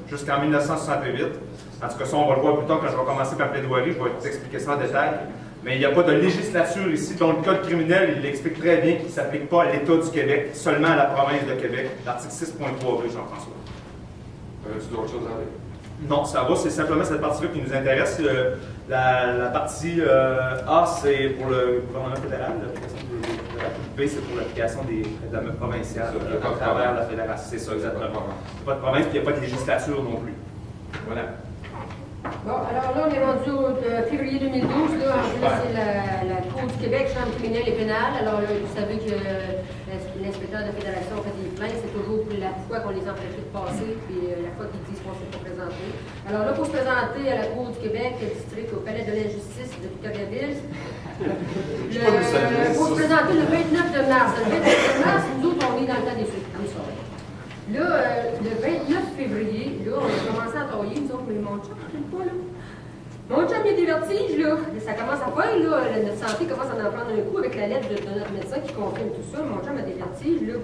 jusqu'en 1968. En tout cas, ça, on va le voir plus tard quand je vais commencer ma plaidoirie, je vais t'expliquer ça en détail. Mais il n'y a pas de législature ici, dont le Code criminel, il explique très bien qu'il ne s'applique pas à l'État du Québec, seulement à la province de Québec. L'article 6.3b, Jean-François. As-tu d'autres choses à dire? Non, ça va, c'est simplement cette partie-là qui nous intéresse. La partie A, c'est pour le gouvernement fédéral, B, c'est pour l'application des règlements provinciaux à travers la fédération. C'est ça, exactement. Pas de province, puis il n'y a pas de législature non plus. Voilà. Bon, alors là, on est rendu au février 2012. Là, c'est la Cour du Québec, Chambre criminelle et pénale. Alors là, vous savez que l'inspecteur de la Fédération fait des plaintes. C'est toujours la fois qu'on les empêchait de passer, puis la fois qu'ils disent qu'on ne s'est pas présenté. Alors là, pour se présenter à la Cour du Québec, district au Palais de la Justice de Victoriaville, pour se présenter le 29 mars. Le 29 mars, nous autres, on est dans le temps des suites, comme ça. Là, le 29 février, là, on a commencé à travailler, nous autres, mais mon chum, je ne pas, là. Mon chum, il y a des vertiges, là. Ça commence à faire, là. Notre santé commence à en prendre un coup avec la lettre de notre médecin qui confirme tout ça. Mon chum a des vertiges, là.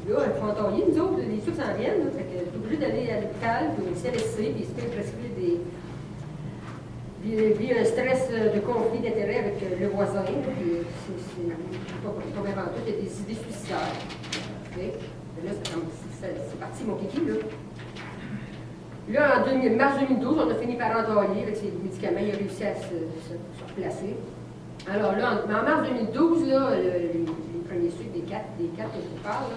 Là, il faut travailler, nous autres, les sucres s'en viennent, là. Fait que t'es obligé d'aller à l'hôpital, puis au CLSC, puis il se fait prescrire des. Puis un stress de conflit d'intérêt avec le voisin, puis c'est pas bien vendu, il y a des idées suicidaires. Okay? Là, c'est parti, mon kiki, là. Là, en mars 2012, on a fini par entailler avec ses médicaments, il a réussi à se replacer. Alors là, en mars 2012, là, les premiers suites des quatre que je vous parle,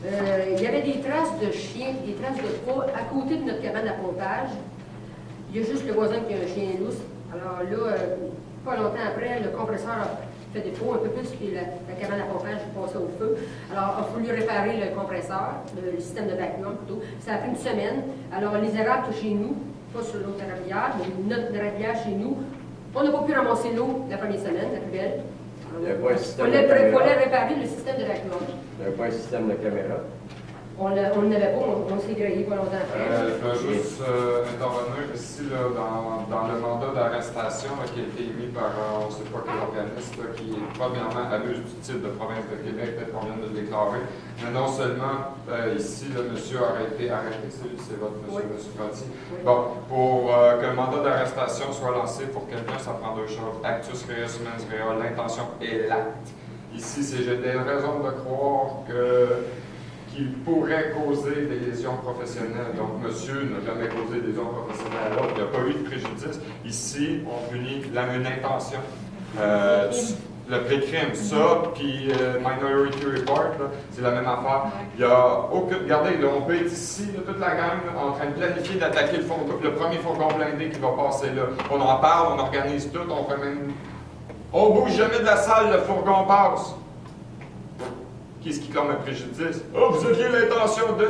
là, il y avait des traces de chiens, des traces de poids à côté de notre cabane à pompage. Il y a juste le voisin qui a un chien lousse. Alors là, pas longtemps après, le compresseur a fait défaut un peu plus, puis la cabane à pompage est passée au feu. Alors, il a fallu réparer le compresseur, le système de vacuum plutôt. Ça a pris une semaine. Alors, les érables chez nous, pas sur l'autre érablière, mais notre érablière chez nous, on n'a pas pu ramasser l'eau la première semaine, la plus belle. Il fallait réparer le système de vacuum. Il n'y avait pas un système de caméra. On ne l'avait pas, on s'est grillé pas longtemps après. Je veux juste intervenir ici là, dans le mandat d'arrestation qui a été émis par on ne sait pas quel organisme qui, premièrement, abuse du titre de province de Québec, peut-être qu'on vient de le déclarer. Mais non seulement ici, le monsieur a été arrêté, c'est votre monsieur, oui. Monsieur Frotti. Oui. Bon, pour que le mandat d'arrestation soit lancé pour quelqu'un, ça prend deux choses. Actus reus mens rea, l'intention et l'acte. Ici, j'ai des raisons de croire qu'il pourrait causer des lésions professionnelles. Donc, monsieur n'a jamais causé des lésions professionnelles à l'autre. Il n'y a pas eu de préjudice. Ici, on punit une intention. Le pré-crime, ça, puis Minority Report, c'est la même affaire. Il y a aucun. Regardez, là, on peut être ici, là, toute la gang, là, en train de planifier d'attaquer le premier fourgon blindé qui va passer là. On en parle, on organise tout, on fait même. On bouge jamais de la salle, le fourgon passe. Qu'est-ce qui clame un préjudice? Oh, vous aviez l'intention de.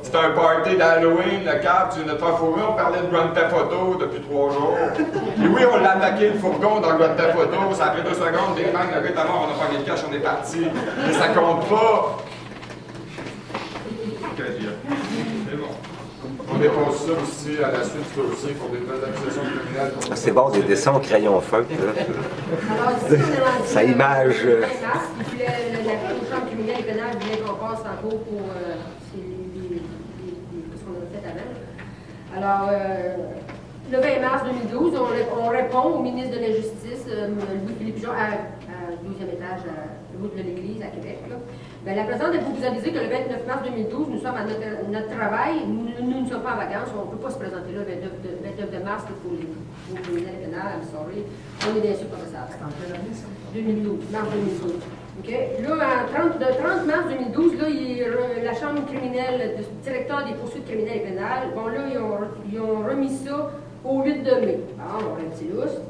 C'était un party d'Halloween, le cap, tu viens de te faire fourrer, on parlait de Grand Theft Auto depuis 3 jours. Et oui, on l'a attaqué le fourgon dans Grand Theft Auto, ça a pris 2 secondes, des bangs, le gars est mort, on a pris le cash, on est parti. Mais ça compte pas. C'est bon. On dépose ça aussi à la suite du dossier pour des accusations criminelles. C'est bon, des dessins au crayon feu. Ça image. La Chambre criminelle et pénale voulait qu'on passe en cours pour ce qu'on avait fait avant. Alors, le 20 mars 2012, on répond au ministre de la Justice, Louis-Philippe Jean, au 12e étage, à l'autre de l'Église, à Québec. Là. Bien, la présidente est pour vous aviser que le 29 mars 2012, nous sommes à notre travail, nous ne sommes pas en vacances, on ne peut pas se présenter là le 29 mars pour les criminels et pénales, I'm sorry. On est bien sûr pas ça. C'est en quelle année ça? 2012, mars 2012. OK? Là, le 30 mars 2012, là, la Chambre criminelle, le directeur des poursuites criminelles et pénales, bon là, ils ont remis ça au 8 de mai. Bon, on a un petit lousse.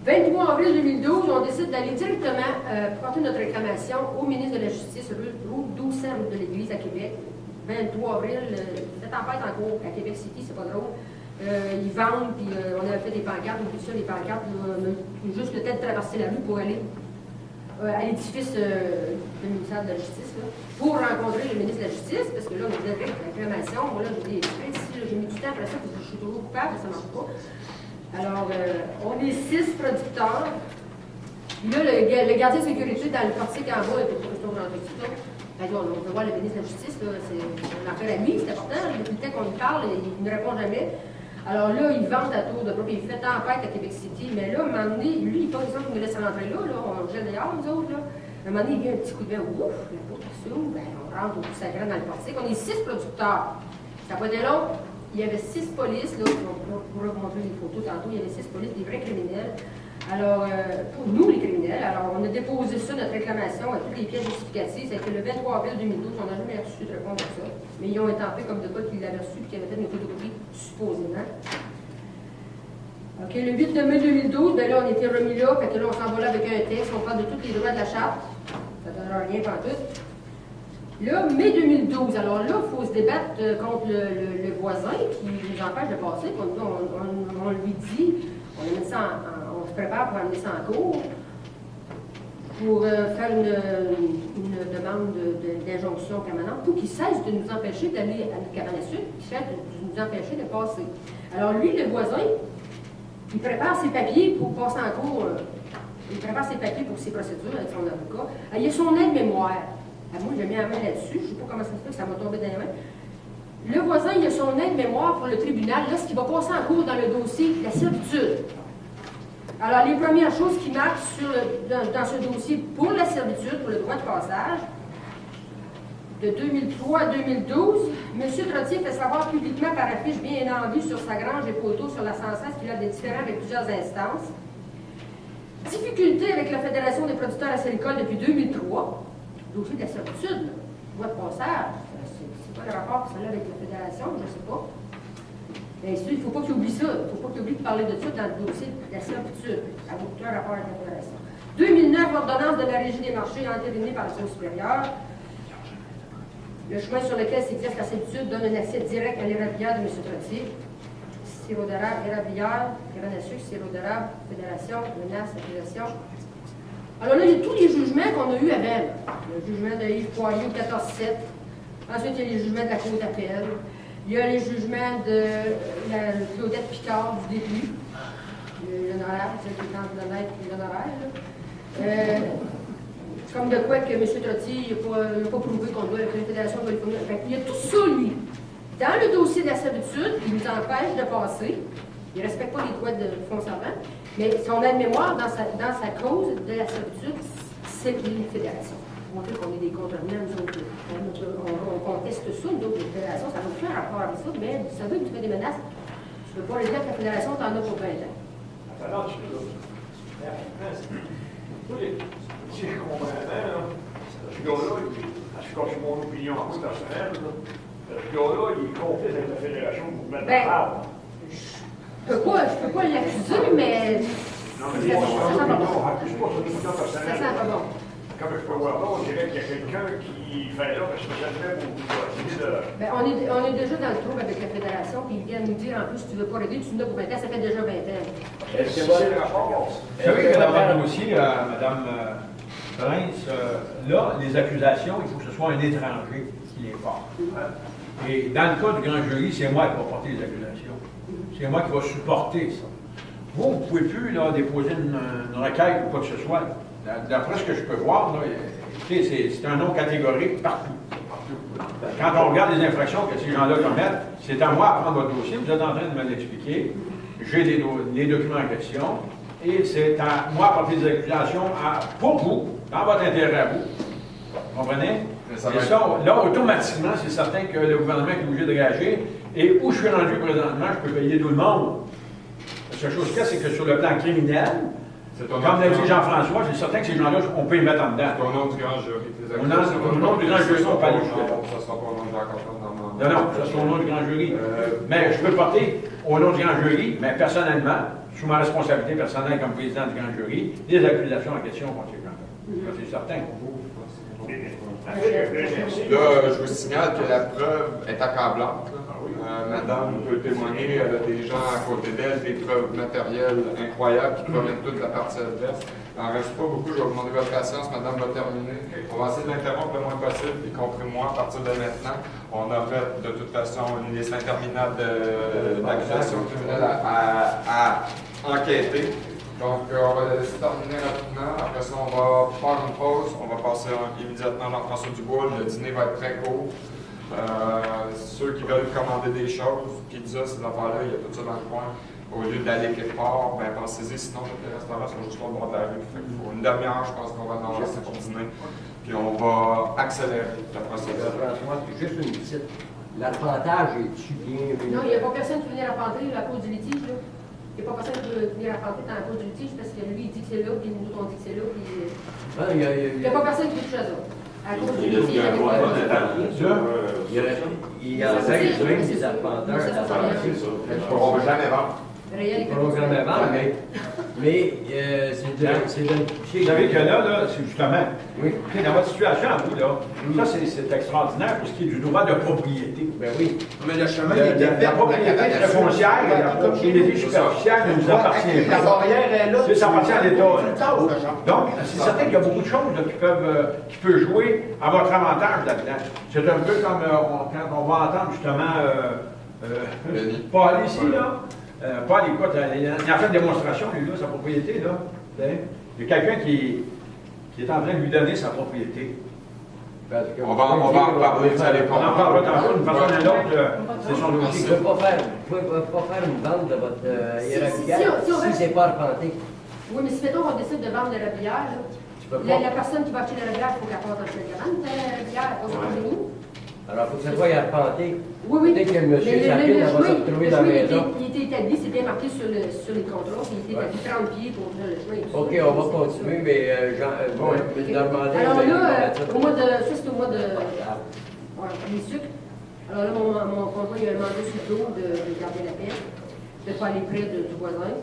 23 avril 2012, on décide d'aller directement porter notre réclamation au ministre de la Justice, rue 1200 rue de l'Église à Québec. 23 avril, cette tempête en cours à Québec City, c'est pas drôle. Ils vendent, puis on avait fait des pancartes, oublie ça, les pancartes, juste le temps de traverser la rue pour aller à l'édifice du ministère de la Justice, là, pour rencontrer le ministre de la Justice, parce que là, on avait la réclamation. Moi, là, j'ai mis du temps après ça, parce que je suis toujours coupable, ça ne marche pas. Alors, on est 6 producteurs. Puis là, le gardien de sécurité dans le portique en bas était pour rester dans le On peut voir le ministre de la Justice, c'est une affaire à lui, c'est important. Depuis le temps qu'on lui parle, il ne répond jamais. Alors là, il vante à tour de bras, puis il fait tempête à Québec City. Mais là, à un moment donné, lui, par exemple, il me laisse rentrer là, on gèle dehors, nous autres. Là. À un moment donné, il vient un petit coup de vent, ouf, la porte s'ouvre, ben, on rentre au sacré dans le portique. On est 6 producteurs. Ça n'a pas été long. Il y avait 6 polices, là, on pourra vous montrer les photos tantôt, il y avait 6 polices, des vrais criminels. Alors, pour nous, les criminels, alors on a déposé ça, notre réclamation, à toutes les pièces justificatives. Ça a été le 23 avril 2012, on n'a jamais reçu de réponse à ça. Mais ils ont étampé comme de quoi qu'ils l'avaient reçu et qu'ils avaient fait une photocopie, supposément. OK, le 8 mai 2012, ben là, on était remis là, fait que là, on s'en va là avec un texte, on parle de tous les droits de la charte. Ça ne donnera rien pantoute. Là, mai 2012, alors là, il faut se débattre contre le voisin qui nous empêche de passer. On lui dit, on se prépare pour amener ça en cours, pour faire une demande d'injonction permanente pour qu'il cesse de nous empêcher d'aller à notre cabane à sucre, qu'il cesse de nous empêcher de passer. Alors lui, le voisin, il prépare ses papiers pour passer en cours, il prépare ses papiers pour ses procédures avec son avocat. Il y a son aide-mémoire. Moi, j'ai mis la main là-dessus, je ne sais pas comment ça se fait que ça m'a tombé dans les mains. Le voisin, il a son aide-mémoire pour le tribunal, là, ce qui va passer en cours dans le dossier de la servitude. Alors, les premières choses qui marquent dans ce dossier pour la servitude, pour le droit de passage, de 2003 à 2012, M. Trottier fait savoir publiquement par affiche bien en vue sur sa grange et poteaux sur la 116 qu'il a des différends avec plusieurs instances. Difficulté avec la Fédération des producteurs acélicoles depuis 2003. Dossier de la servitude, droit de passage, c'est pas le rapport que ça a avec la Fédération, je ne sais pas. Mais il ne faut pas qu'il oublie ça, il ne faut pas qu'il oublie de parler de ça dans le dossier de la servitude. Ça n'a aucun rapport avec la Fédération. 2009, ordonnance de la Régie des marchés entérinée par la Cour supérieure. Le chemin sur lequel s'exerce la servitude donne un accès direct à l'érablière de M. Trottier. Sirop d'érable, érablière, graine à sucre, sirop d'érable, Fédération, menace, accusation. Alors là, il y a tous les jugements qu'on a eus à Belle. Le jugement de Yves Poirier au 14-7. Ensuite, il y a les jugements de la Cour d'appel. Il y a les jugements de Claudette Picard du début. L'honorable, celle qui est entre l'honnête et l'honoraire. Comme de quoi que M. Trottier n'a pas prouvé qu'on doit, que la Fédération doit le fournir. Il y a tout ça, lui. Dans le dossier de la servitude, il nous empêche de passer. Il ne respecte pas les droits de fonds servants. Mais son aide-mémoire dans sa cause de la servitude, c'est les fédérations. Pour montrer qu'on est des contrevenants, nous autres. On conteste ça, nous autres, les fédérations, ça n'a aucun rapport avec ça, mais vous savez que tu fais des menaces, tu ne peux pas les dire que la fédération t'en a pour 20 ans. Alors, je suis là. Si je comprends bien, ce gars-là, parce que c'est mon opinion en personnelle, ce gars-là, il est complice avec la fédération pour mettre en parle. Je ne peux pas l'accuser, mais non, mais ça sent pas bon. Ça sent pas bon. Comme je peux voir là, on dirait qu'il y a quelqu'un qui fait là, parce que ça fait pour essayer de... Bien, on est déjà dans le trouble avec la fédération, puis ils viennent nous dire en plus, si tu ne veux pas régler, tu nous as pour 20 ans, ça fait déjà 20 ans. Est-ce que c'est le rapport? Vous savez que dans votre dossier, Mme Prince, là, les accusations, il faut que ce soit un étranger qui les porte. Et dans le cas du grand jury, c'est moi qui vais porter les accusations. C'est moi qui vais supporter ça. Vous ne pouvez plus là, déposer une requête ou quoi que ce soit. D'après ce que je peux voir, là, c'est un nom catégorique partout. Quand on regarde les infractions que ces gens-là commettent, c'est à moi de prendre votre dossier, vous êtes en train de me l'expliquer, j'ai les documents en question, et c'est à moi de porter des accusations pour vous, dans votre intérêt à vous. Vous comprenez? Et ça, là, automatiquement, c'est certain que le gouvernement est obligé de réagir, et où je suis rendu présentement, je peux payer tout le monde. La seule chose qu'il y a, c'est que sur le plan criminel, comme l'a dit Jean-François, c'est certain que ces gens-là, on peut les mettre en dedans. Au nom du grand jury. Au nom du grand jury, on peut aller jusque-là. Ça sera pas au nom de Jacques-Antoine Normand. Non, ça sera au nom du grand jury. Mais je peux porter au nom du grand jury, mais personnellement, sous ma responsabilité personnelle comme président du grand jury, des accusations en question contre ces gens-là. C'est certain. Là, je vous signale que la preuve est accablante. Madame peut témoigner, elle a des gens à côté d'elle, des preuves matérielles incroyables qui proviennent toutes de la partie adverse. Il n'en reste pas beaucoup, je vais vous demander votre patience, madame va terminer. On va essayer d'interrompre le moins possible, y compris moi, à partir de maintenant. On a fait de toute façon une liste interminable d'accusations criminelles à enquêter. Donc, on va la laisser terminer rapidement. Après ça, on va faire une pause. On va passer immédiatement dans François Dubois. Le dîner va être très court. Ceux qui veulent commander des choses, pizza, ces affaires-là, il y a tout ça dans le coin. Au lieu d'aller quelque part, ben pensez-y, sinon les restaurants sont juste au bord de la rue. Fait qu'il faut une demi-heure, je pense qu'on va en avoir assez pour dîner. Puis on va accélérer la procédure. François, juste une petite. L'arpentage est-tu bien venu? Non, il n'y a pas personne qui venait arpenter à cause du litige, là. Il n'y a pas personne qui veut venir arpenter à cause du litige parce que lui, il dit que c'est là, puis nous, on dit que c'est là, puis... Il n'y a pas personne qui veut toucher à ça. À cause du litige, il y a Il y a même des arpenteurs On ne va jamais vendre. mais c'est de Vous savez que là, c'est justement, oui. dans votre situation à vous, là, ça c'est extraordinaire pour ce qui est du droit de propriété. Ben oui. Mais le chemin, La propriété foncière et la propriété superficielle ne nous appartient la pas. barrière est là. Ça appartient à l'État. Donc, c'est certain qu'il y a beaucoup de choses là, qui peuvent jouer à votre avantage là-dedans. C'est un peu comme quand on va entendre justement Paul ici, là. Paul, écoute, il a fait une démonstration, lui, là, sa propriété, là. Il y a quelqu'un qui est en train de lui donner sa propriété. On va en parler, vous allez On en parlera tantôt, d'une façon ou d'une autre, c'est son dossier. Vous ne pouvez pas faire une vente de votre érablière si c'est pas arpenté. Oui, mais si mettons on décide de vendre l'érablière, la personne qui va acheter l'érablière, il faut qu'elle porte un chèque de vente, l'érablière, elle pose chez nous. Alors, il faut que ça soit arpenté. Oui, oui. Peut-être que le monsieur Sapine va se retrouver dans la maison. Il était établi, c'est bien marqué sur les contrats, il était établi 30 pieds pour le chemin. OK, on va continuer, mais demander... Alors là, au mois de... Ça, c'est au mois de... les sucres. Alors là, mon conjoint, il a demandé sur le dos de garder la paix, de ne pas aller près du voisin.